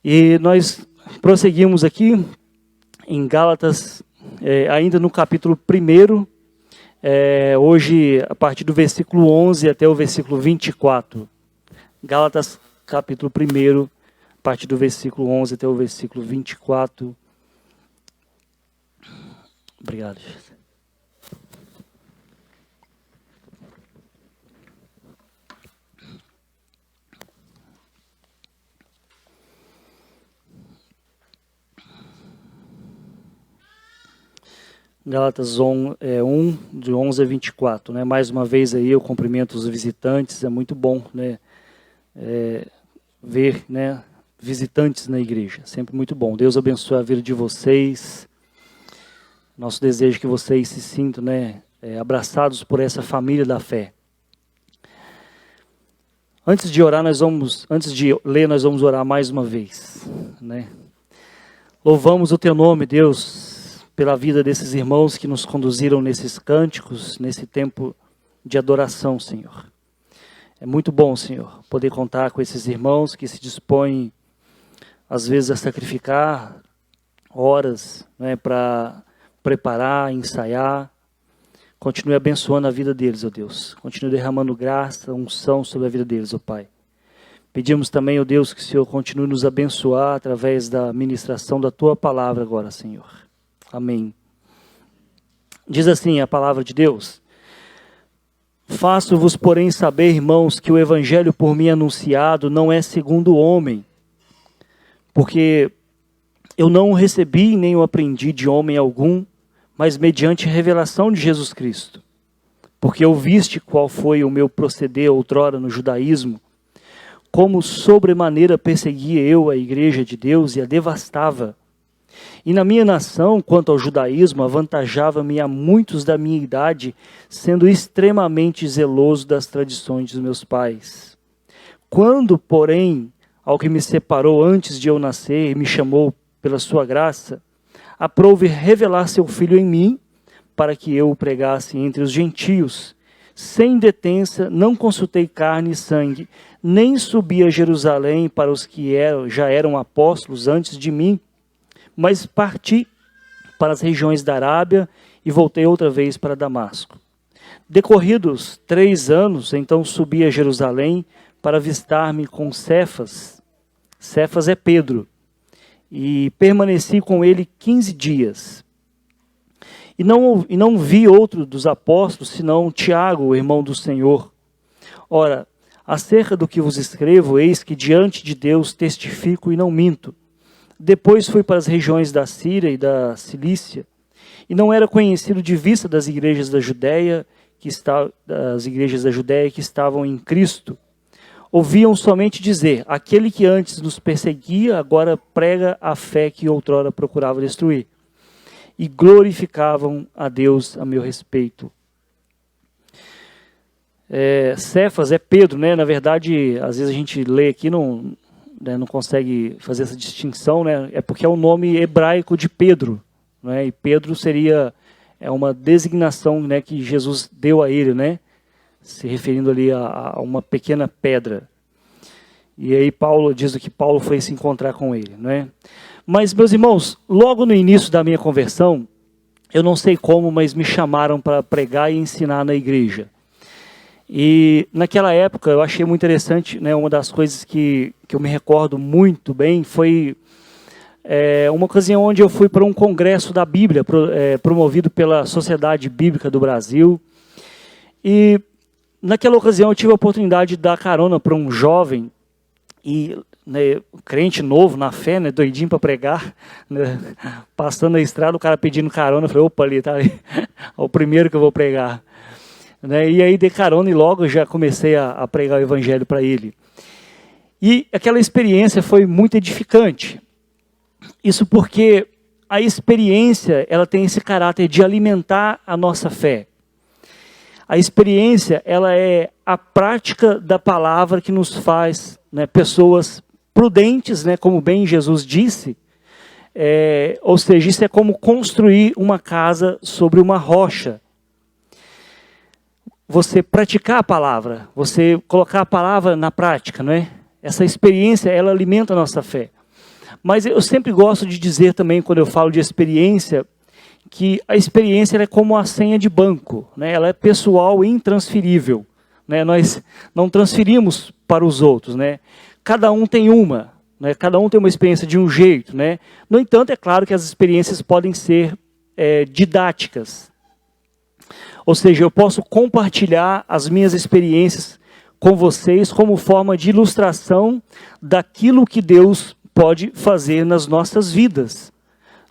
E nós prosseguimos aqui em Gálatas, ainda no capítulo 1, hoje a partir do versículo 11 até o versículo 24. Gálatas capítulo 1, a partir do versículo 11 até o versículo 24. Obrigado. Gálatas 1, de 11 a 24. Né? Mais uma vez aí eu cumprimento os visitantes, é muito bom, né? Ver, né, visitantes na igreja, sempre muito bom. Deus abençoe a vida de vocês. Nosso desejo é que vocês se sintam, né, abraçados por essa família da fé. Antes de ler, nós vamos orar mais uma vez, né? Louvamos o teu nome, Deus, pela vida desses irmãos que nos conduziram nesses cânticos, nesse tempo de adoração, Senhor. É muito bom, Senhor, poder contar com esses irmãos que se dispõem, às vezes, a sacrificar horas, né, para preparar, ensaiar. Continue abençoando a vida deles, ó Deus. Continue derramando graça, unção sobre a vida deles, ó Pai. Pedimos também, ó Deus, que o Senhor continue nos abençoar através da ministração da Tua palavra agora, Senhor. Amém. Diz assim a palavra de Deus: faço-vos, porém, saber, irmãos, que o evangelho por mim anunciado não é segundo o homem, porque eu não o recebi nem o aprendi de homem algum, mas mediante a revelação de Jesus Cristo. Porque ouviste qual foi o meu proceder outrora no judaísmo, como sobremaneira perseguia eu a igreja de Deus e a devastava. E na minha nação, quanto ao judaísmo, avantajava-me a muitos da minha idade, sendo extremamente zeloso das tradições dos meus pais. Quando, porém, ao que me separou antes de eu nascer e me chamou pela sua graça, aprouve revelar seu Filho em mim, para que eu o pregasse entre os gentios, sem detença, não consultei carne e sangue, nem subi a Jerusalém para os que já eram apóstolos antes de mim, mas parti para as regiões da Arábia e voltei outra vez para Damasco. Decorridos 3 anos, então subi a Jerusalém para avistar-me com Cefas. Cefas é Pedro. E permaneci com ele 15 dias. E não vi outro dos apóstolos, senão Tiago, o irmão do Senhor. Ora, acerca do que vos escrevo, eis que diante de Deus testifico e não minto. Depois fui para as regiões da Síria e da Cilícia, e não era conhecido de vista das igrejas da Judéia que estavam em Cristo. Ouviam somente dizer: aquele que antes nos perseguia, agora prega a fé que outrora procurava destruir. E glorificavam a Deus a meu respeito. Cefas é Pedro, né? Na verdade, às vezes a gente lê aqui, não consegue fazer essa distinção, né? É porque é o nome hebraico de Pedro, né? E Pedro seria uma designação, né, que Jesus deu a ele, né? Se referindo ali a uma pequena pedra. E aí Paulo diz que Paulo foi se encontrar com ele, né? Mas, meus irmãos, logo no início da minha conversão, eu não sei como, mas me chamaram para pregar e ensinar na igreja. E naquela época eu achei muito interessante, né, uma das coisas que eu me recordo muito bem foi uma ocasião onde eu fui para um congresso da Bíblia, promovido pela Sociedade Bíblica do Brasil. E naquela ocasião eu tive a oportunidade de dar carona para um jovem, e, né, crente novo na fé, né, doidinho para pregar, né, passando na estrada, o cara pedindo carona, eu falei: opa, ali, tá ali, é o primeiro que eu vou pregar. Né, e aí dei carona e logo já comecei a pregar o evangelho para ele. E aquela experiência foi muito edificante. Isso porque a experiência, ela tem esse caráter de alimentar a nossa fé. A experiência, ela é a prática da palavra que nos faz, né, pessoas prudentes, né, como bem Jesus disse. Ou seja, isso é como construir uma casa sobre uma rocha. Você praticar a palavra, você colocar a palavra na prática, não é? Essa experiência, ela alimenta a nossa fé. Mas eu sempre gosto de dizer também, quando eu falo de experiência, que a experiência é como a senha de banco, né? Ela é pessoal e intransferível, né? Nós não transferimos para os outros, né? Cada um tem uma, né? Cada um tem uma experiência de um jeito, né? No entanto, é claro que as experiências podem ser didáticas. Ou seja, eu posso compartilhar as minhas experiências com vocês como forma de ilustração daquilo que Deus pode fazer nas nossas vidas,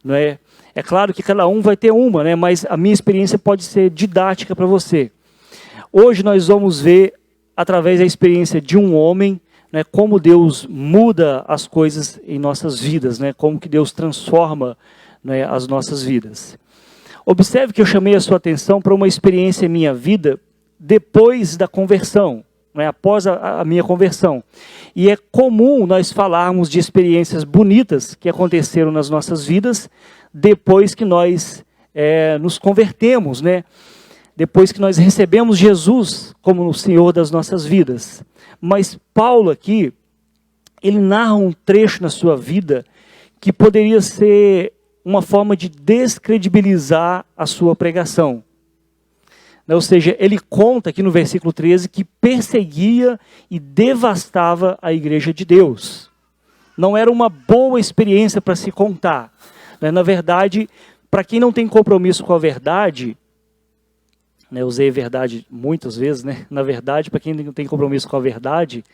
não é? É claro que cada um vai ter uma, né? Mas a minha experiência pode ser didática para você. Hoje nós vamos ver, através da experiência de um homem, né, como Deus muda as coisas em nossas vidas, né? Como que Deus transforma, né, as nossas vidas. Observe que eu chamei a sua atenção para uma experiência em minha vida depois da conversão, né, após a minha conversão. E é comum nós falarmos de experiências bonitas que aconteceram nas nossas vidas depois que nós nos convertemos, né? Depois que nós recebemos Jesus como o Senhor das nossas vidas. Mas Paulo aqui, ele narra um trecho na sua vida que poderia ser uma forma de descredibilizar a sua pregação. Ou seja, ele conta aqui no versículo 13 que perseguia e devastava a igreja de Deus. Não era uma boa experiência para se contar. Na verdade, para quem não tem compromisso com a verdade, né, usei verdade muitas vezes, né? Na verdade, para quem não tem compromisso com a verdade,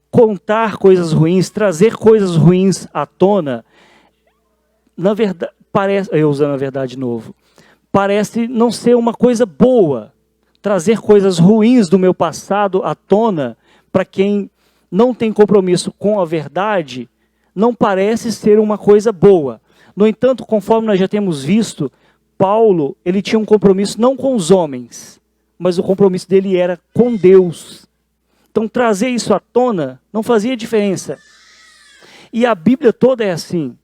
contar coisas ruins, trazer coisas ruins à tona, na verdade, eu usando a verdade de novo, parece não ser uma coisa boa. Trazer coisas ruins do meu passado à tona, para quem não tem compromisso com a verdade, não parece ser uma coisa boa. No entanto, conforme nós já temos visto, Paulo, ele tinha um compromisso não com os homens, mas o compromisso dele era com Deus. Então, trazer isso à tona não fazia diferença. E a Bíblia toda é assim.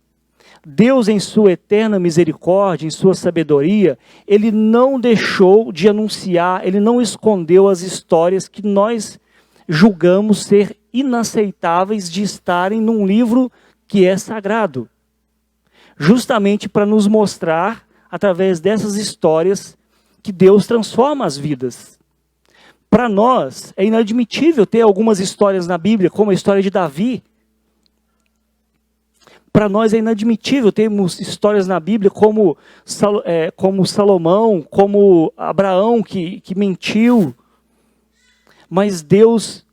Deus, em sua eterna misericórdia, em sua sabedoria, ele não deixou de anunciar, ele não escondeu as histórias que nós julgamos ser inaceitáveis de estarem num livro que é sagrado. Justamente para nos mostrar, através dessas histórias, que Deus transforma as vidas. Para nós, é inadmissível ter algumas histórias na Bíblia, como a história de Davi. Para nós é inadmissível termos histórias na Bíblia como Salomão, como Abraão que mentiu. Mas Deus,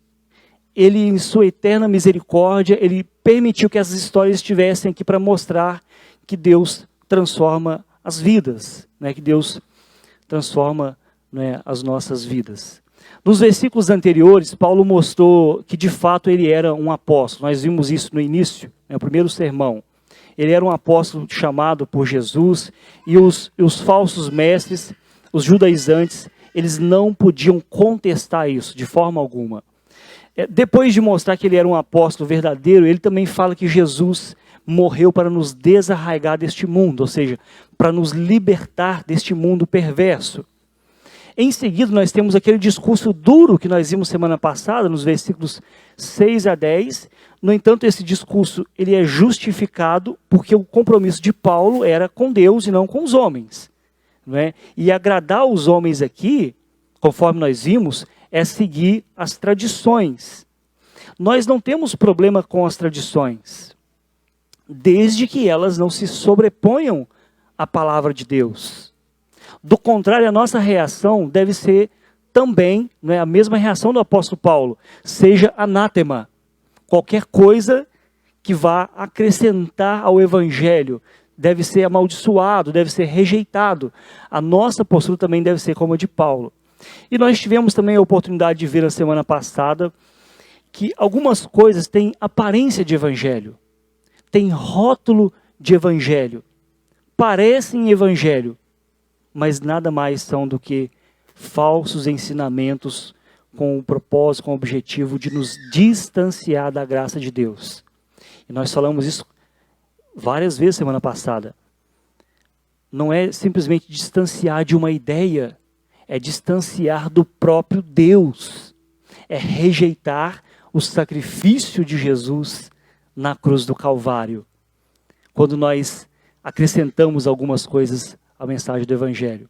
ele em sua eterna misericórdia, ele permitiu que essas histórias estivessem aqui para mostrar que Deus transforma as vidas, né? Que Deus transforma, né, as nossas vidas. Nos versículos anteriores, Paulo mostrou que de fato ele era um apóstolo. Nós vimos isso no início, no primeiro sermão. Ele era um apóstolo chamado por Jesus, e os falsos mestres, os judaizantes, eles não podiam contestar isso de forma alguma. Depois de mostrar que ele era um apóstolo verdadeiro, ele também fala que Jesus morreu para nos desarraigar deste mundo, ou seja, para nos libertar deste mundo perverso. Em seguida, nós temos aquele discurso duro que nós vimos semana passada, nos versículos 6 a 10. No entanto, esse discurso ele é justificado porque o compromisso de Paulo era com Deus e não com os homens. Não é? E agradar os homens aqui, conforme nós vimos, é seguir as tradições. Nós não temos problema com as tradições, desde que elas não se sobreponham à palavra de Deus. Do contrário, a nossa reação deve ser também, né, a mesma reação do apóstolo Paulo, seja anátema. Qualquer coisa que vá acrescentar ao evangelho deve ser amaldiçoado, deve ser rejeitado. A nossa postura também deve ser como a de Paulo. E nós tivemos também a oportunidade de ver na semana passada que algumas coisas têm aparência de evangelho, têm rótulo de evangelho, parecem evangelho, mas nada mais são do que falsos ensinamentos com o propósito, com o objetivo de nos distanciar da graça de Deus. E nós falamos isso várias vezes semana passada. Não é simplesmente distanciar de uma ideia, é distanciar do próprio Deus. É rejeitar o sacrifício de Jesus na cruz do Calvário, quando nós acrescentamos algumas coisas à mensagem do Evangelho.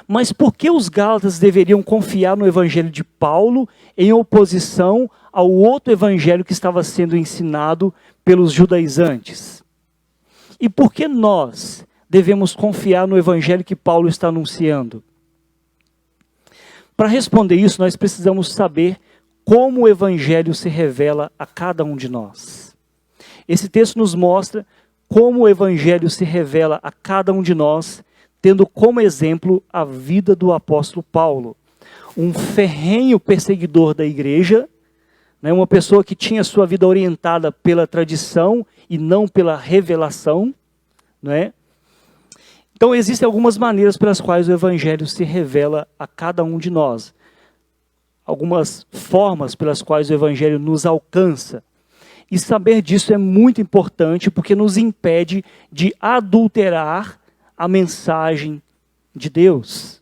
Mas por que os gálatas deveriam confiar no Evangelho de Paulo em oposição ao outro Evangelho que estava sendo ensinado pelos judaizantes? E por que nós devemos confiar no Evangelho que Paulo está anunciando? Para responder isso, nós precisamos saber como o Evangelho se revela a cada um de nós. Esse texto nos mostra como o Evangelho se revela a cada um de nós, tendo como exemplo a vida do apóstolo Paulo, um ferrenho perseguidor da igreja, né, uma pessoa que tinha sua vida orientada pela tradição e não pela revelação, né? Então existem algumas maneiras pelas quais o Evangelho se revela a cada um de nós, algumas formas pelas quais o Evangelho nos alcança. E saber disso é muito importante porque nos impede de adulterar a mensagem de Deus.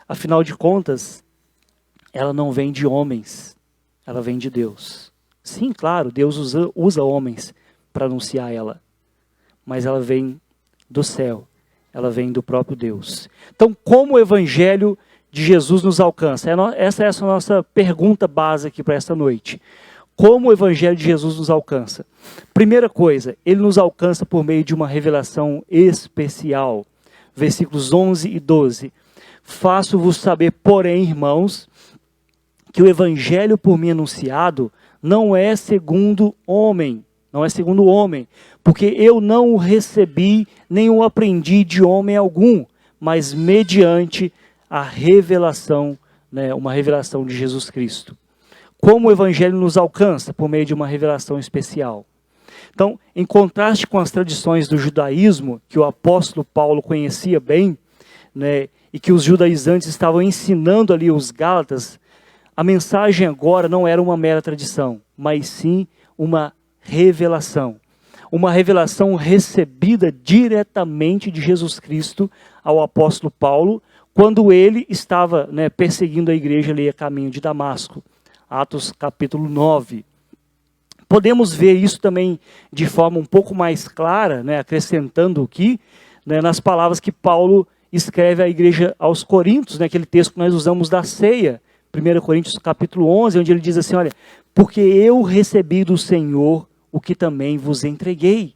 Afinal de contas, ela não vem de homens, ela vem de Deus. Sim, claro, Deus usa homens para anunciar ela, mas ela vem do céu, ela vem do próprio Deus. Então, como o Evangelho de Jesus nos alcança? Essa é a nossa pergunta básica aqui para esta noite. Como o Evangelho de Jesus nos alcança? Primeira coisa, ele nos alcança por meio de uma revelação especial. Versículos 11 e 12. Faço-vos saber, porém, irmãos, que o Evangelho por mim anunciado não é segundo homem. Não é segundo o homem. Porque eu não o recebi, nem o aprendi de homem algum, mas mediante a revelação, né, uma revelação de Jesus Cristo. Como o Evangelho nos alcança? Por meio de uma revelação especial. Então, em contraste com as tradições do judaísmo, que o apóstolo Paulo conhecia bem, né, e que os judaizantes estavam ensinando ali os gálatas, a mensagem agora não era uma mera tradição, mas sim uma revelação. Uma revelação recebida diretamente de Jesus Cristo ao apóstolo Paulo, quando ele estava, né, perseguindo a igreja ali a caminho de Damasco. Atos capítulo 9. Podemos ver isso também de forma um pouco mais clara, né, acrescentando aqui, né, nas palavras que Paulo escreve à igreja aos Coríntios, né, aquele texto que nós usamos da ceia, 1 Coríntios capítulo 11, onde ele diz assim, olha, porque eu recebi do Senhor o que também vos entreguei.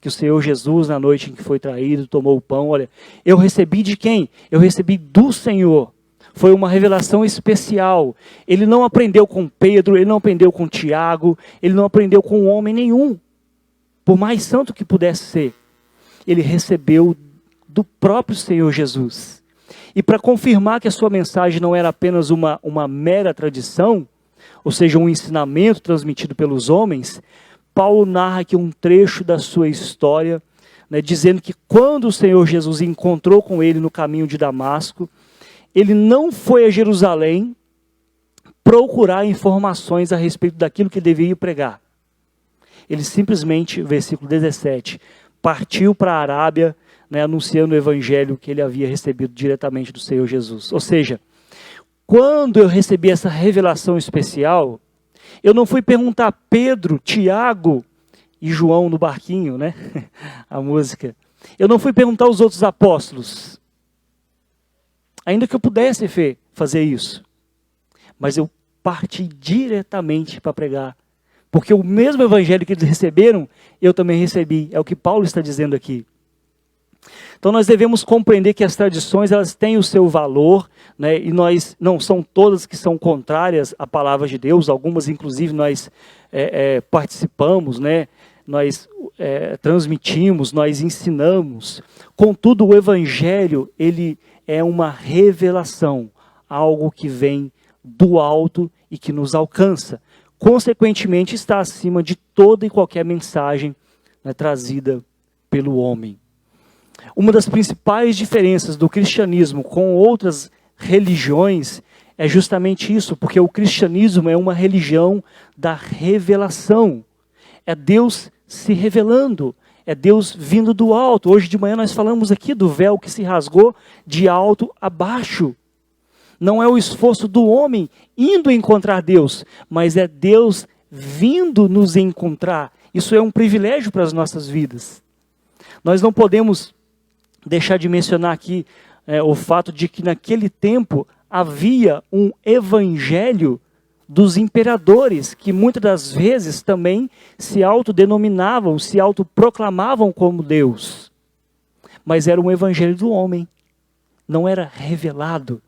Que o Senhor Jesus, na noite em que foi traído, tomou o pão, olha, eu recebi de quem? Eu recebi do Senhor. Foi uma revelação especial. Ele não aprendeu com Pedro, ele não aprendeu com Tiago, ele não aprendeu com homem nenhum. Por mais santo que pudesse ser, ele recebeu do próprio Senhor Jesus. E para confirmar que a sua mensagem não era apenas uma mera tradição, ou seja, um ensinamento transmitido pelos homens, Paulo narra aqui um trecho da sua história, né, dizendo que quando o Senhor Jesus encontrou com ele no caminho de Damasco, ele não foi a Jerusalém procurar informações a respeito daquilo que deveria pregar. Ele simplesmente, versículo 17, partiu para a Arábia, né, anunciando o evangelho que ele havia recebido diretamente do Senhor Jesus. Ou seja, quando eu recebi essa revelação especial, eu não fui perguntar a Pedro, Tiago e João no barquinho, né? A música. Eu não fui perguntar aos outros apóstolos. Ainda que eu pudesse fazer isso. Mas eu parti diretamente para pregar. Porque o mesmo evangelho que eles receberam, eu também recebi. É o que Paulo está dizendo aqui. Então nós devemos compreender que as tradições elas têm o seu valor, né, e nós não são todas que são contrárias à palavra de Deus, algumas inclusive nós participamos, né, nós transmitimos, nós ensinamos. Contudo, o evangelho ele é uma revelação, algo que vem do alto e que nos alcança. Consequentemente, está acima de toda e qualquer mensagem, né, trazida pelo homem. Uma das principais diferenças do cristianismo com outras religiões é justamente isso, porque o cristianismo é uma religião da revelação. É Deus se revelando, é Deus vindo do alto. Hoje de manhã nós falamos aqui do véu que se rasgou de alto a baixo. Não é o esforço do homem indo encontrar Deus, mas é Deus vindo nos encontrar. Isso é um privilégio para as nossas vidas. Nós não podemos deixar de mencionar aqui o fato de que naquele tempo havia um evangelho dos imperadores, que muitas das vezes também se autodenominavam, se autoproclamavam como Deus. Mas era um evangelho do homem, não era revelado.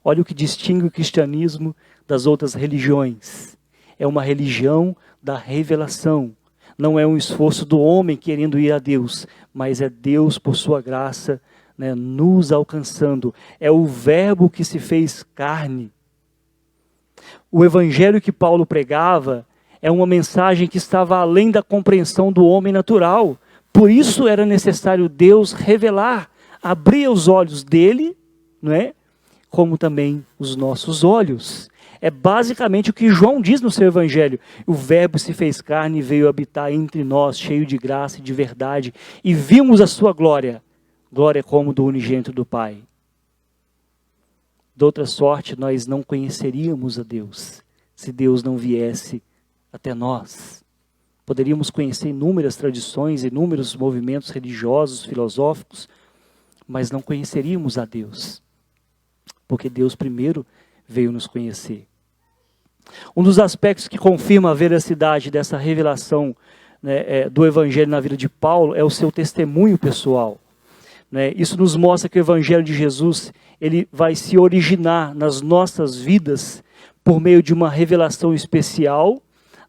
Olha o que distingue o cristianismo das outras religiões. É uma religião da revelação. Não é um esforço do homem querendo ir a Deus, mas é Deus por sua graça, né, nos alcançando. É o verbo que se fez carne. O evangelho que Paulo pregava é uma mensagem que estava além da compreensão do homem natural. Por isso era necessário Deus revelar, abrir os olhos dele, não é? Como também os nossos olhos. É basicamente o que João diz no seu evangelho. O verbo se fez carne e veio habitar entre nós, cheio de graça e de verdade. E vimos a sua glória, glória como do unigênito do Pai. De outra sorte, nós não conheceríamos a Deus, se Deus não viesse até nós. Poderíamos conhecer inúmeras tradições, inúmeros movimentos religiosos, filosóficos, mas não conheceríamos a Deus, porque Deus primeiro veio nos conhecer. Um dos aspectos que confirma a veracidade dessa revelação, né, do Evangelho na vida de Paulo é o seu testemunho pessoal. Né? Isso nos mostra que o Evangelho de Jesus ele vai se originar nas nossas vidas por meio de uma revelação especial,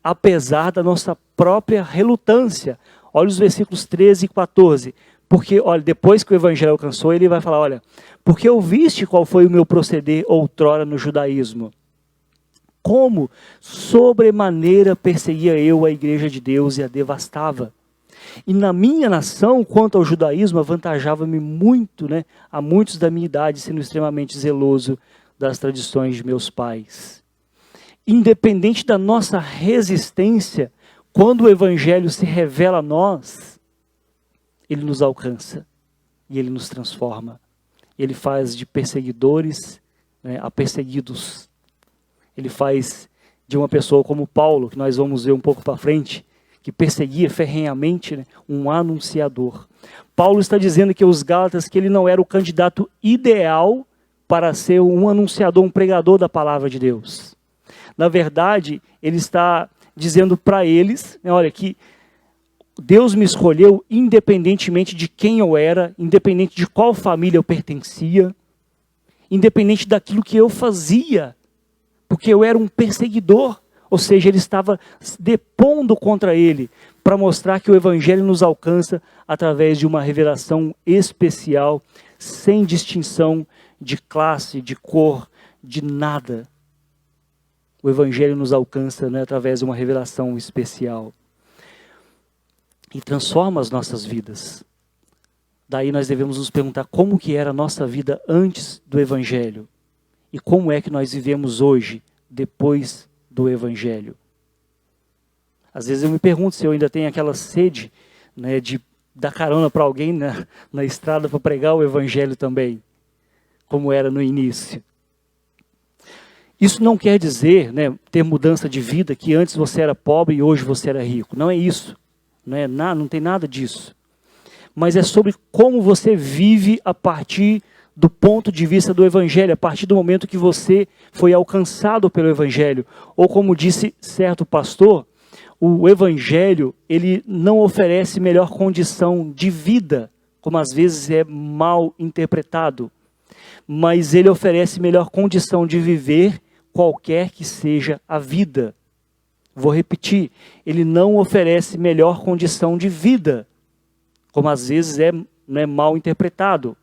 apesar da nossa própria relutância. Olha os versículos 13 e 14. Porque, olha, depois que o Evangelho alcançou, ele vai falar, olha, porque ouviste qual foi o meu proceder outrora no judaísmo. Como sobremaneira perseguia eu a igreja de Deus e a devastava. E na minha nação, quanto ao judaísmo, avantajava-me muito, né, a muitos da minha idade, sendo extremamente zeloso das tradições de meus pais. Independente da nossa resistência, quando o Evangelho se revela a nós, ele nos alcança e ele nos transforma. Ele faz de perseguidores, né, a perseguidos. Ele faz de uma pessoa como Paulo, que nós vamos ver um pouco para frente, que perseguia ferrenhamente, né, um anunciador. Paulo está dizendo que os Gálatas que ele não era o candidato ideal para ser um anunciador, um pregador da palavra de Deus. Na verdade, ele está dizendo para eles, né, olha, que Deus me escolheu independentemente de quem eu era, independente de qual família eu pertencia, independente daquilo que eu fazia, porque eu era um perseguidor. Ou seja, ele estava depondo contra ele para mostrar que o Evangelho nos alcança através de uma revelação especial, sem distinção de classe, de cor, de nada. O Evangelho nos alcança, né, através de uma revelação especial. E transforma as nossas vidas. Daí nós devemos nos perguntar como que era a nossa vida antes do Evangelho. E como é que nós vivemos hoje, depois do Evangelho. Às vezes eu me pergunto se eu ainda tenho aquela sede, né, de dar carona para alguém na estrada para pregar o Evangelho também, como era no início. Isso não quer dizer, né, ter mudança de vida, que antes você era pobre e hoje você era rico. Não é isso. Não tem nada disso. Mas é sobre como você vive a partir do ponto de vista do Evangelho, a partir do momento que você foi alcançado pelo Evangelho. Ou como disse certo pastor, o Evangelho ele não oferece melhor condição de vida, como às vezes é mal interpretado, mas ele oferece melhor condição de viver qualquer que seja a vida. Vou repetir, ele não oferece melhor condição de vida, como às vezes é mal interpretado,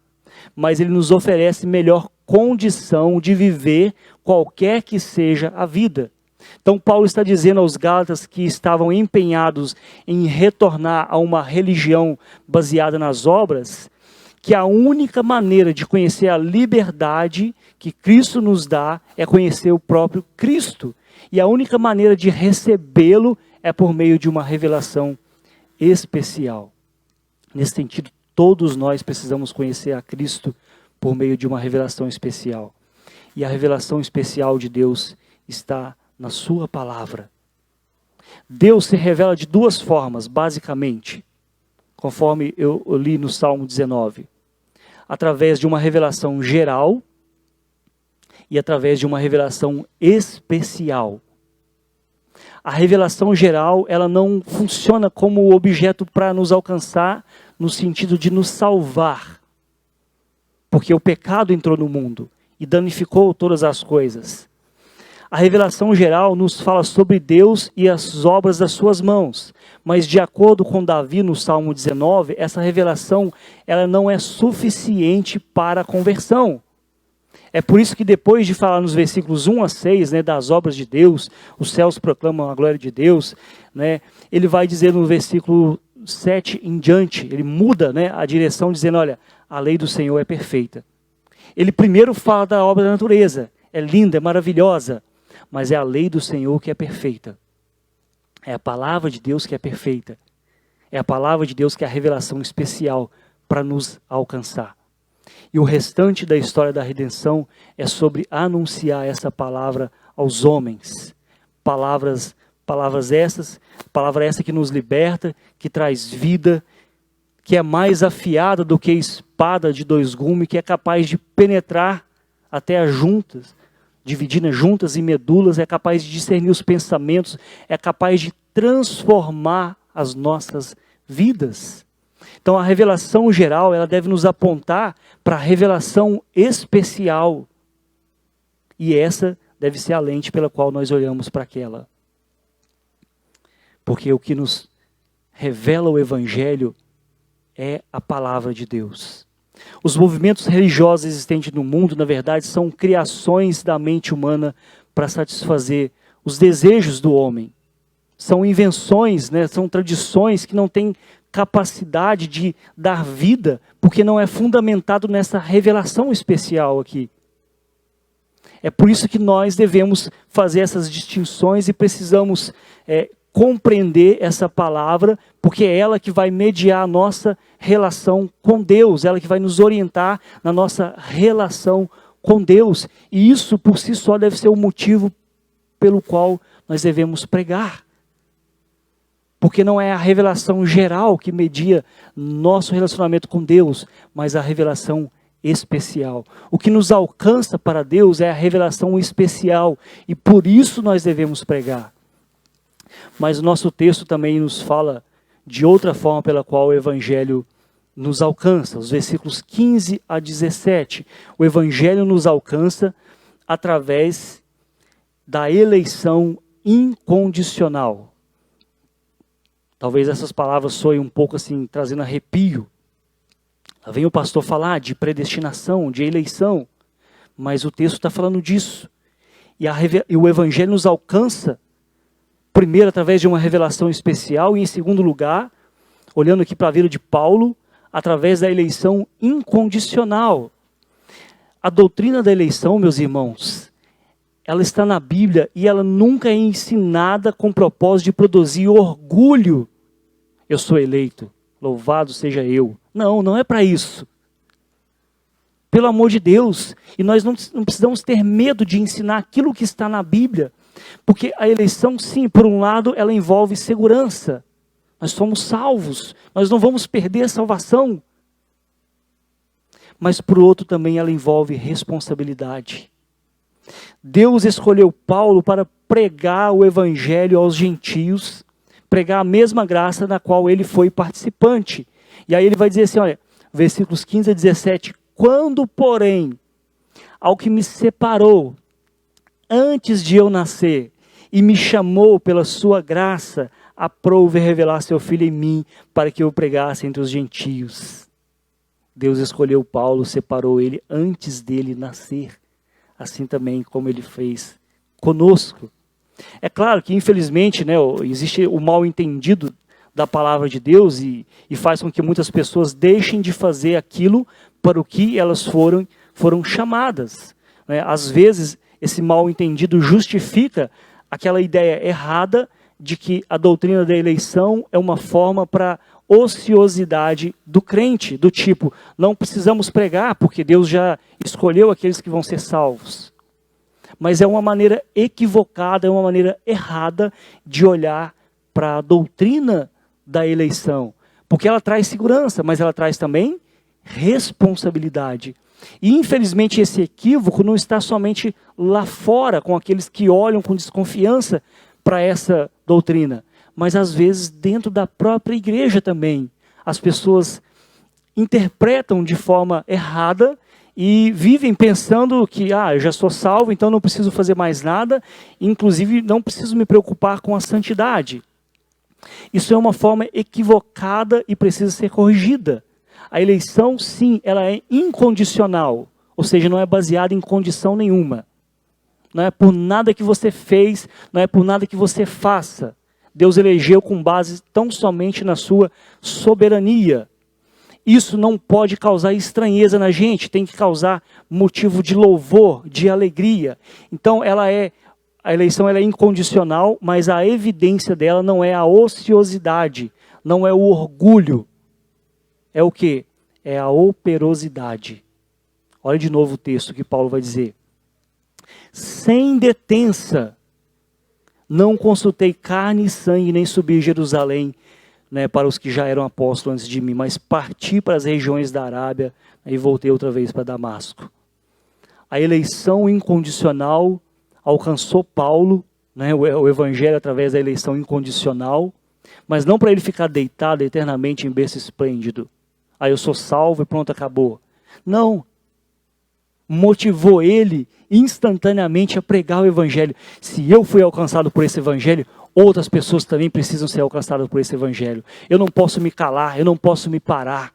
mas ele nos oferece melhor condição de viver qualquer que seja a vida. Então Paulo está dizendo aos Gálatas que estavam empenhados em retornar a uma religião baseada nas obras, que a única maneira de conhecer a liberdade que Cristo nos dá é conhecer o próprio Cristo. E a única maneira de recebê-lo é por meio de uma revelação especial. Nesse sentido, todos nós precisamos conhecer a Cristo por meio de uma revelação especial. E a revelação especial de Deus está na sua palavra. Deus se revela de duas formas, basicamente, conforme eu li no Salmo 19. Através de uma revelação geral e através de uma revelação especial. A revelação geral, ela não funciona como objeto para nos alcançar no sentido de nos salvar. Porque o pecado entrou no mundo e danificou todas as coisas. A revelação geral nos fala sobre Deus e as obras das suas mãos. Mas de acordo com Davi no Salmo 19, essa revelação ela não é suficiente para a conversão. É por isso que depois de falar nos versículos 1 a 6, né, das obras de Deus, os céus proclamam a glória de Deus, né, ele vai dizer no versículo 7 em diante, ele muda, né, a direção dizendo, olha, a lei do Senhor é perfeita. Ele primeiro fala da obra da natureza, é linda, é maravilhosa, mas é a lei do Senhor que é perfeita. É a palavra de Deus que é perfeita. É a palavra de Deus que é a revelação especial para nos alcançar. E o restante da história da redenção é sobre anunciar essa palavra aos homens. Palavra essa que nos liberta, que traz vida, que é mais afiada do que a espada de dois gumes, que é capaz de penetrar até as juntas, dividindo as juntas e medulas, é capaz de discernir os pensamentos, é capaz de transformar as nossas vidas. Então a revelação geral, ela deve nos apontar para a revelação especial. E essa deve ser a lente pela qual nós olhamos para aquela. Porque o que nos revela o Evangelho é a palavra de Deus. Os movimentos religiosos existentes no mundo, na verdade, são criações da mente humana para satisfazer os desejos do homem. São invenções, né? São tradições que não têm capacidade de dar vida, porque não é fundamentado nessa revelação especial aqui. É por isso que nós devemos fazer essas distinções e precisamos compreender essa palavra, porque é ela que vai mediar a nossa relação com Deus, ela que vai nos orientar na nossa relação com Deus. E isso por si só deve ser o motivo pelo qual nós devemos pregar. Porque não é a revelação geral que media nosso relacionamento com Deus, mas a revelação especial. O que nos alcança para Deus é a revelação especial, e por isso nós devemos pregar. Mas o nosso texto também nos fala de outra forma pela qual o Evangelho nos alcança. Os versículos 15 a 17. O Evangelho nos alcança através da eleição incondicional. Talvez essas palavras soem um pouco assim, trazendo arrepio. Lá vem o pastor falar de predestinação, de eleição. Mas o texto está falando disso. E o Evangelho nos alcança, primeiro, através de uma revelação especial. E em segundo lugar, olhando aqui para a vida de Paulo, através da eleição incondicional. A doutrina da eleição, meus irmãos, ela está na Bíblia e ela nunca é ensinada com o propósito de produzir orgulho. Eu sou eleito, louvado seja eu. Não, não é para isso. Pelo amor de Deus. E nós não precisamos ter medo de ensinar aquilo que está na Bíblia. Porque a eleição, sim, por um lado, ela envolve segurança. Nós somos salvos. Nós não vamos perder a salvação. Mas por outro também ela envolve responsabilidade. Deus escolheu Paulo para pregar o Evangelho aos gentios, pregar a mesma graça na qual ele foi participante. E aí ele vai dizer assim, olha, versículos 15 a 17, quando, porém, ao que me separou antes de eu nascer e me chamou pela sua graça, aprouve revelar seu Filho em mim para que eu pregasse entre os gentios. Deus escolheu Paulo, separou ele antes dele nascer, assim também como ele fez conosco. É claro que, infelizmente, né, existe o mal entendido da palavra de Deus e faz com que muitas pessoas deixem de fazer aquilo para o que elas foram chamadas. Né? Às vezes, esse mal entendido justifica aquela ideia errada de que a doutrina da eleição é uma forma para ociosidade do crente, do tipo, não precisamos pregar porque Deus já escolheu aqueles que vão ser salvos. Mas é uma maneira equivocada, é uma maneira errada de olhar para a doutrina da eleição, porque ela traz segurança, mas ela traz também responsabilidade. E infelizmente esse equívoco não está somente lá fora, com aqueles que olham com desconfiança para essa doutrina, mas às vezes dentro da própria igreja também. As pessoas interpretam de forma errada e vivem pensando que, eu já sou salvo, então não preciso fazer mais nada, inclusive não preciso me preocupar com a santidade. Isso é uma forma equivocada e precisa ser corrigida. A eleição, sim, ela é incondicional, ou seja, não é baseada em condição nenhuma. Não é por nada que você fez, não é por nada que você faça. Deus elegeu com base tão somente na sua soberania. Isso não pode causar estranheza na gente, tem que causar motivo de louvor, de alegria. Então a eleição ela é incondicional, mas a evidência dela não é a ociosidade, não é o orgulho. É o quê? É a operosidade. Olha de novo o texto que Paulo vai dizer. Sem detença, não consultei carne e sangue, nem subi a Jerusalém, para os que já eram apóstolos antes de mim, mas parti para as regiões da Arábia e voltei outra vez para Damasco. A eleição incondicional alcançou Paulo, o evangelho através da eleição incondicional, mas não para ele ficar deitado eternamente em berço esplêndido. Eu sou salvo e pronto, acabou. Não. Motivou ele instantaneamente a pregar o evangelho. Se eu fui alcançado por esse evangelho, outras pessoas também precisam ser alcançadas por esse evangelho. Eu não posso me calar, eu não posso me parar.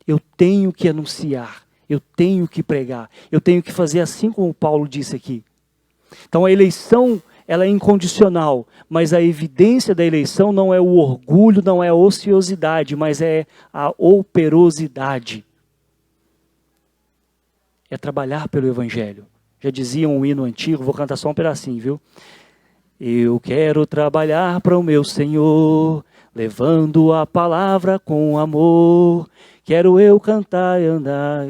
Eu tenho que anunciar, eu tenho que pregar, eu tenho que fazer assim como Paulo disse aqui. Então a eleição, ela é incondicional, mas a evidência da eleição não é o orgulho, não é a ociosidade, mas é a operosidade. É trabalhar pelo evangelho. Já dizia um hino antigo, vou cantar só um pedacinho, viu? Eu quero trabalhar para o meu Senhor, levando a palavra com amor. Quero eu cantar e andar,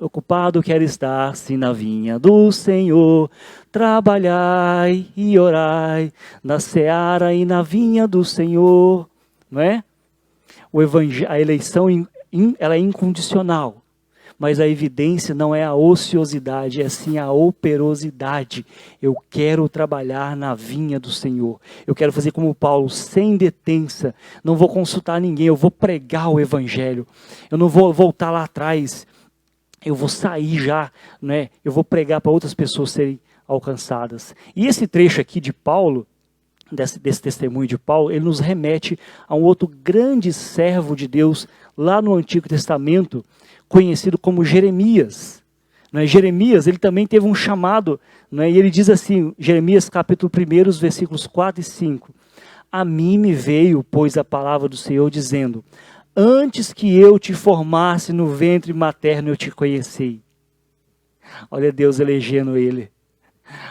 ocupado quero estar, sim, na vinha do Senhor. Trabalhai e orai, na seara e na vinha do Senhor. Não é? A eleição ela é incondicional. Mas a evidência não é a ociosidade, é sim a operosidade. Eu quero trabalhar na vinha do Senhor. Eu quero fazer como Paulo, sem detença. Não vou consultar ninguém, eu vou pregar o evangelho. Eu não vou voltar lá atrás. Eu vou sair já, eu vou pregar para outras pessoas serem alcançadas. E esse trecho aqui de Paulo, desse testemunho de Paulo, ele nos remete a um outro grande servo de Deus, lá no Antigo Testamento, conhecido como Jeremias. Jeremias, ele também teve um chamado, e ele diz assim, Jeremias capítulo 1, versículos 4 e 5. A mim me veio, pois, a palavra do Senhor, dizendo, antes que eu te formasse no ventre materno, eu te conheci. Olha Deus elegendo ele.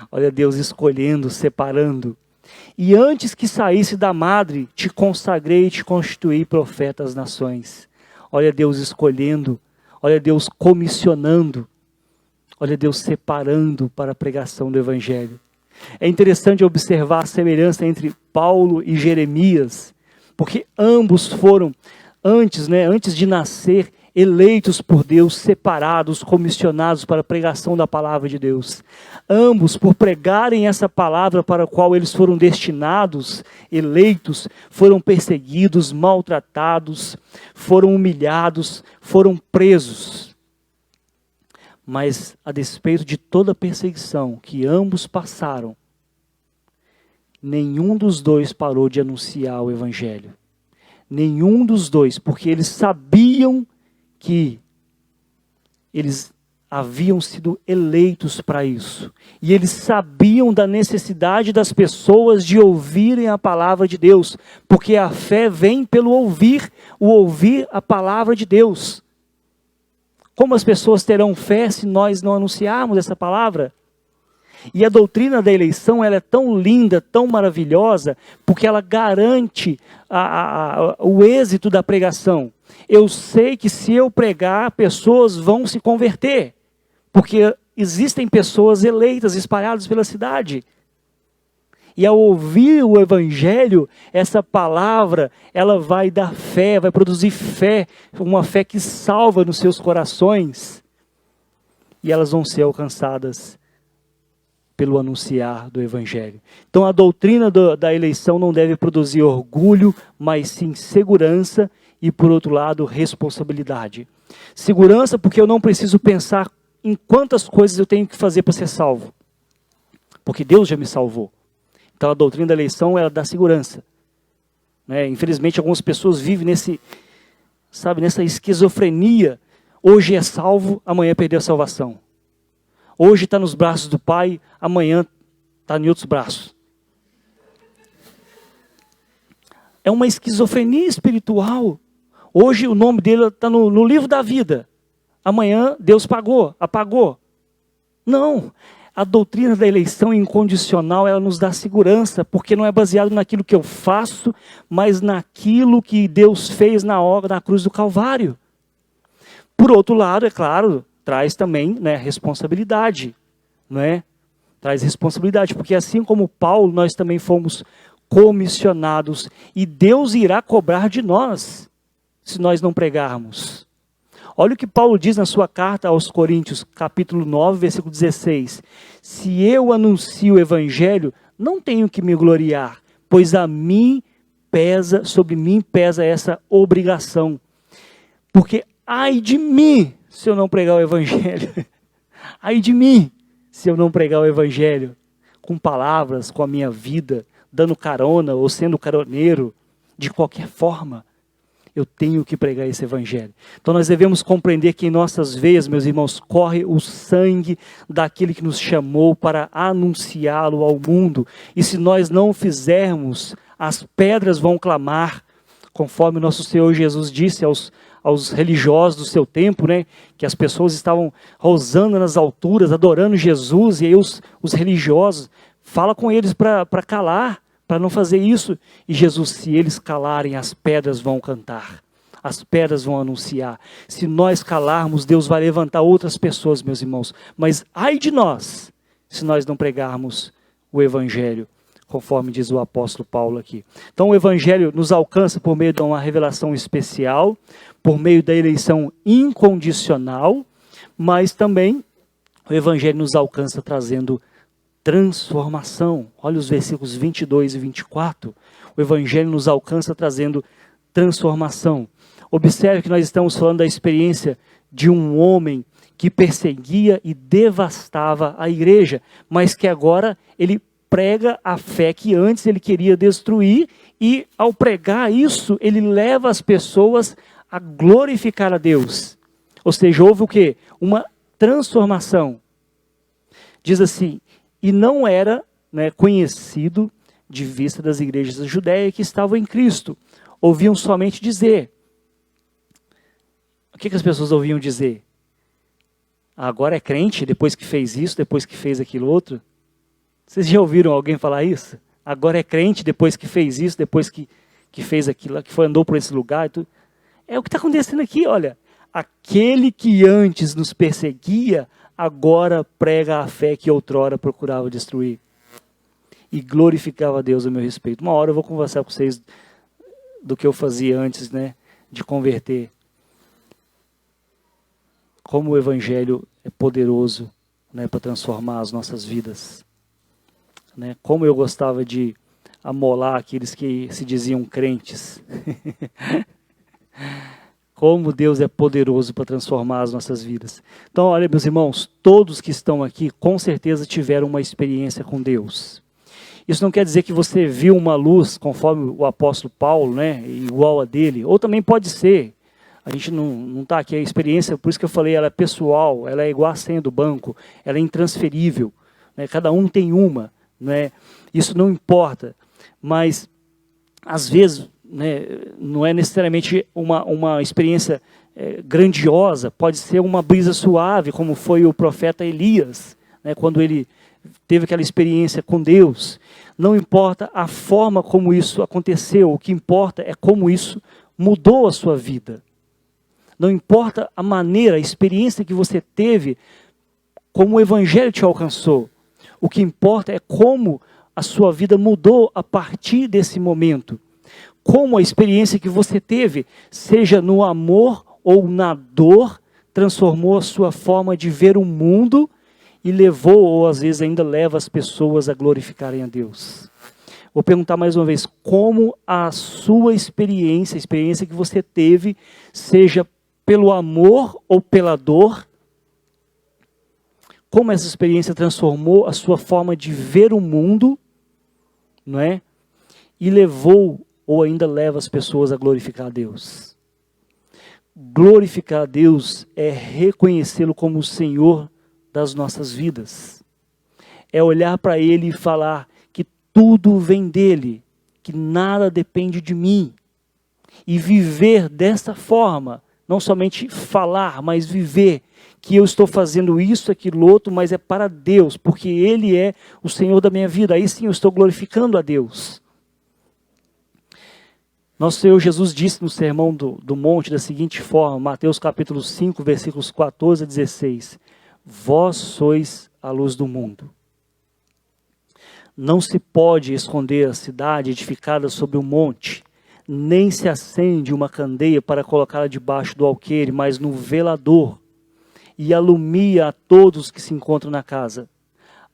Olha Deus escolhendo, separando. E antes que saísse da madre, te consagrei e te constituí profeta às nações. Olha Deus escolhendo. Olha Deus comissionando, olha Deus separando para a pregação do evangelho. É interessante observar a semelhança entre Paulo e Jeremias, porque ambos foram, antes de nascer, eleitos por Deus, separados, comissionados para a pregação da palavra de Deus. Ambos, por pregarem essa palavra para a qual eles foram destinados, eleitos, foram perseguidos, maltratados, foram humilhados, foram presos. Mas, a despeito de toda a perseguição que ambos passaram, nenhum dos dois parou de anunciar o evangelho. Nenhum dos dois, porque eles sabiam que eles haviam sido eleitos para isso. E eles sabiam da necessidade das pessoas de ouvirem a palavra de Deus. Porque a fé vem pelo ouvir a palavra de Deus. Como as pessoas terão fé se nós não anunciarmos essa palavra? E a doutrina da eleição ela é tão linda, tão maravilhosa, porque ela garante o êxito da pregação. Eu sei que se eu pregar, pessoas vão se converter, porque existem pessoas eleitas espalhadas pela cidade. E ao ouvir o Evangelho, essa palavra, ela vai dar fé, vai produzir fé, uma fé que salva nos seus corações. E elas vão ser alcançadas pelo anunciar do Evangelho. Então a doutrina da eleição não deve produzir orgulho, mas sim segurança e, por outro lado, responsabilidade. Segurança porque eu não preciso pensar em quantas coisas eu tenho que fazer para ser salvo. Porque Deus já me salvou. Então a doutrina da eleição, ela dá segurança. Infelizmente algumas pessoas vivem nessa esquizofrenia. Hoje é salvo, amanhã perdeu a salvação. Hoje está nos braços do Pai, amanhã está em outros braços. É uma esquizofrenia espiritual. Hoje o nome dele está no livro da vida. Amanhã Deus apagou. Não. A doutrina da eleição incondicional, ela nos dá segurança, porque não é baseado naquilo que eu faço, mas naquilo que Deus fez na cruz do Calvário. Por outro lado, é claro, traz também responsabilidade. Traz responsabilidade, porque assim como Paulo, nós também fomos comissionados, e Deus irá cobrar de nós, se nós não pregarmos. Olha o que Paulo diz na sua carta aos Coríntios, capítulo 9, versículo 16. Se eu anuncio o Evangelho, não tenho que me gloriar, pois sobre mim pesa essa obrigação. Porque ai de mim, se eu não pregar o Evangelho. Ai de mim, se eu não pregar o Evangelho. Com palavras, com a minha vida, dando carona ou sendo caroneiro, de qualquer forma. Eu tenho que pregar esse Evangelho. Então nós devemos compreender que em nossas veias, meus irmãos, corre o sangue daquele que nos chamou para anunciá-lo ao mundo. E se nós não o fizermos, as pedras vão clamar, conforme nosso Senhor Jesus disse aos religiosos do seu tempo, que as pessoas estavam rosando nas alturas, adorando Jesus, e aí os religiosos, fala com eles para calar, para não fazer isso. E Jesus, se eles calarem, as pedras vão cantar. As pedras vão anunciar. Se nós calarmos, Deus vai levantar outras pessoas, meus irmãos. Mas ai de nós, se nós não pregarmos o Evangelho, conforme diz o apóstolo Paulo aqui. Então o Evangelho nos alcança por meio de uma revelação especial, por meio da eleição incondicional, mas também o Evangelho nos alcança trazendo transformação. Olha os versículos 22 e 24. O Evangelho nos alcança trazendo transformação. Observe que nós estamos falando da experiência de um homem que perseguia e devastava a igreja, mas que agora ele prega a fé que antes ele queria destruir, e ao pregar isso, ele leva as pessoas a glorificar a Deus. Ou seja, houve o quê? Uma transformação. Diz assim: e não era conhecido de vista das igrejas da Judéia que estavam em Cristo. Ouviam somente dizer. O que as pessoas ouviam dizer? Agora é crente, depois que fez isso, depois que fez aquilo outro? Vocês já ouviram alguém falar isso? Agora é crente, depois que fez isso, depois que fez aquilo, que andou por esse lugar e tudo. É o que está acontecendo aqui, olha. Aquele que antes nos perseguia, agora prega a fé que outrora procurava destruir. E glorificava a Deus a meu respeito. Uma hora eu vou conversar com vocês do que eu fazia antes, de converter. Como o Evangelho é poderoso, para transformar as nossas vidas. Como eu gostava de amolar aqueles que se diziam crentes. Como Deus é poderoso para transformar as nossas vidas. Então, olha, meus irmãos, todos que estão aqui, com certeza tiveram uma experiência com Deus. Isso não quer dizer que você viu uma luz, conforme o apóstolo Paulo, igual a dele. Ou também pode ser. A gente não está aqui, a experiência, por isso que eu falei, ela é pessoal, ela é igual a senha do banco, ela é intransferível. Cada um tem uma. Isso não importa. Mas, às vezes, não é necessariamente uma experiência grandiosa, pode ser uma brisa suave, como foi o profeta Elias, quando ele teve aquela experiência com Deus. Não importa a forma como isso aconteceu, o que importa é como isso mudou a sua vida. Não importa a maneira, a experiência que você teve, como o Evangelho te alcançou. O que importa é como a sua vida mudou a partir desse momento. Como a experiência que você teve, seja no amor ou na dor, transformou a sua forma de ver o mundo e levou, ou às vezes ainda leva as pessoas a glorificarem a Deus. Vou perguntar mais uma vez, como a sua experiência, a experiência que você teve, seja pelo amor ou pela dor, como essa experiência transformou a sua forma de ver o mundo, não é? E levou, ou ainda leva as pessoas a glorificar a Deus. Glorificar a Deus é reconhecê-lo como o Senhor das nossas vidas. É olhar para Ele e falar que tudo vem dEle, que nada depende de mim. E viver dessa forma, não somente falar, mas viver, que eu estou fazendo isso, aquilo, outro, mas é para Deus, porque Ele é o Senhor da minha vida. Aí sim eu estou glorificando a Deus. Nosso Senhor Jesus disse no Sermão do Monte da seguinte forma, Mateus capítulo 5, versículos 14 a 16. Vós sois a luz do mundo. Não se pode esconder a cidade edificada sobre um monte, nem se acende uma candeia para colocá-la debaixo do alqueire, mas no velador, e alumia a todos que se encontram na casa.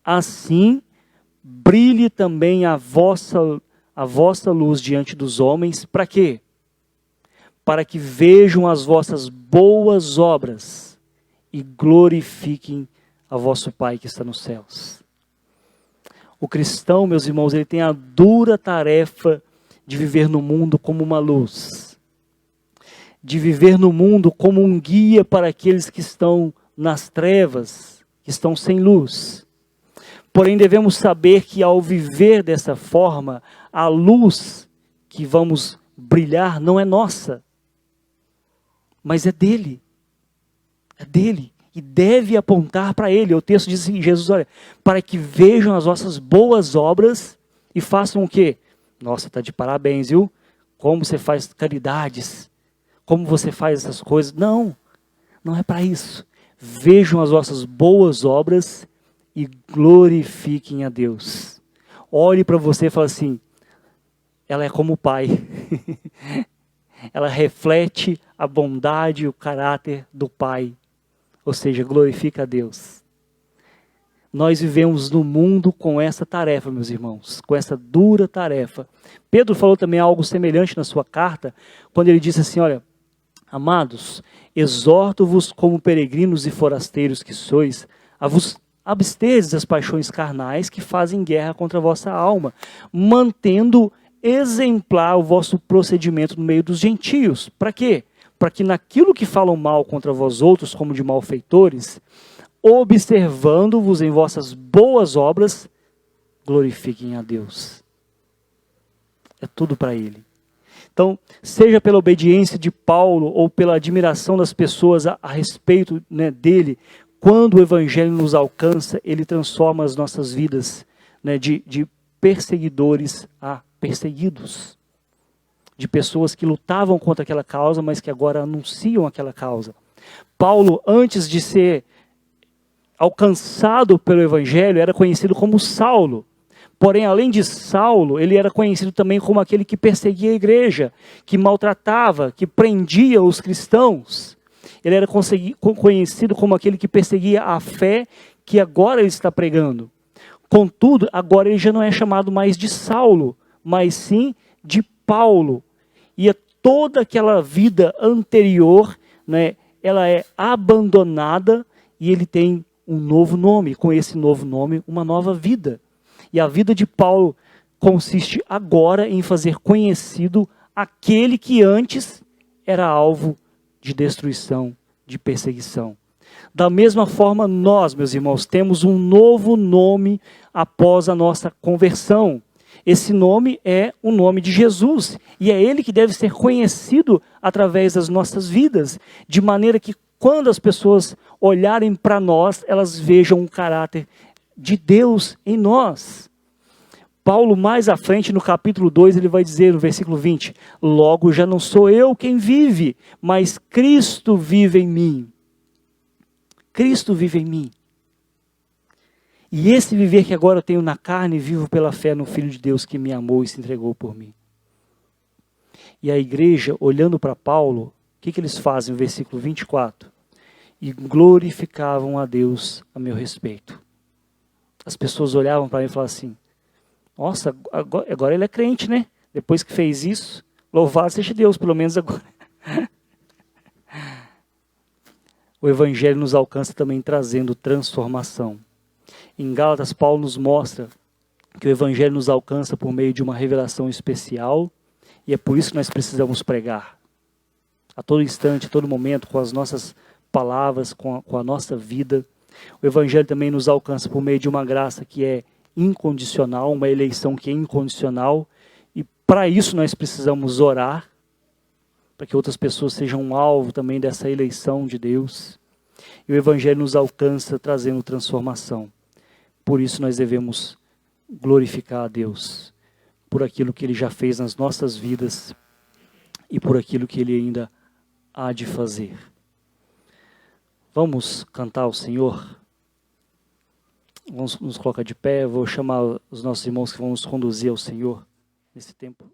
Assim, brilhe também a vossa luz diante dos homens, para quê? Para que vejam as vossas boas obras e glorifiquem a vosso Pai que está nos céus. O cristão, meus irmãos, ele tem a dura tarefa de viver no mundo como uma luz. De viver no mundo como um guia para aqueles que estão nas trevas, que estão sem luz. Porém, devemos saber que ao viver dessa forma, a luz que vamos brilhar não é nossa, mas é dele. É dele. E deve apontar para ele. O texto diz assim, Jesus, olha, para que vejam as vossas boas obras e façam o quê? Nossa, está de parabéns, viu? Como você faz caridades. Como você faz essas coisas. Não, não é para isso. Vejam as vossas boas obras e glorifiquem a Deus. Olhe para você e fale assim, ela é como o Pai. Ela reflete a bondade e o caráter do Pai. Ou seja, glorifica a Deus. Nós vivemos no mundo com essa tarefa, meus irmãos, com essa dura tarefa. Pedro falou também algo semelhante na sua carta, quando ele disse assim, olha, amados, exorto-vos como peregrinos e forasteiros que sois, a vos absterdes das paixões carnais que fazem guerra contra a vossa alma, mantendo exemplar o vosso procedimento no meio dos gentios. Para quê? Para que naquilo que falam mal contra vós outros, como de malfeitores, observando-vos em vossas boas obras, glorifiquem a Deus. É tudo para Ele. Então, seja pela obediência de Paulo ou pela admiração das pessoas a respeito, né, dele, quando o Evangelho nos alcança, ele transforma as nossas vidas, né, de perseguidores a perseguidos. De pessoas que lutavam contra aquela causa, mas que agora anunciam aquela causa. Paulo, antes de ser alcançado pelo Evangelho, era conhecido como Saulo. Porém, além de Saulo, ele era conhecido também como aquele que perseguia a igreja, que maltratava, que prendia os cristãos. Ele era conhecido como aquele que perseguia a fé que agora ele está pregando. Contudo, agora ele já não é chamado mais de Saulo, mas sim de Paulo. E toda aquela vida anterior, né, ela é abandonada e ele tem um novo nome. Com esse novo nome, uma nova vida. E a vida de Paulo consiste agora em fazer conhecido aquele que antes era alvo de destruição, de perseguição. Da mesma forma, nós, meus irmãos, temos um novo nome após a nossa conversão. Esse nome é o nome de Jesus, e é Ele que deve ser conhecido através das nossas vidas, de maneira que quando as pessoas olharem para nós, elas vejam o caráter de Deus em nós. Paulo, mais à frente, no capítulo 2, ele vai dizer no versículo 20, logo já não sou eu quem vive, mas Cristo vive em mim. Cristo vive em mim. E esse viver que agora eu tenho na carne, vivo pela fé no Filho de Deus que me amou e se entregou por mim. E a igreja, olhando para Paulo, o que eles fazem no versículo 24? E glorificavam a Deus a meu respeito. As pessoas olhavam para mim e falavam assim, nossa, agora ele é crente, né? Depois que fez isso, louvado seja Deus, pelo menos agora. O Evangelho nos alcança também trazendo transformação. Em Gálatas, Paulo nos mostra que o Evangelho nos alcança por meio de uma revelação especial, e é por isso que nós precisamos pregar. A todo instante, a todo momento, com as nossas palavras, com a nossa vida. O Evangelho também nos alcança por meio de uma graça que é incondicional, uma eleição que é incondicional, e para isso nós precisamos orar, para que outras pessoas sejam um alvo também dessa eleição de Deus. E o Evangelho nos alcança trazendo transformação. Por isso nós devemos glorificar a Deus, por aquilo que Ele já fez nas nossas vidas e por aquilo que Ele ainda há de fazer. Vamos cantar ao Senhor? Vamos nos colocar de pé, vou chamar os nossos irmãos que vão nos conduzir ao Senhor nesse tempo.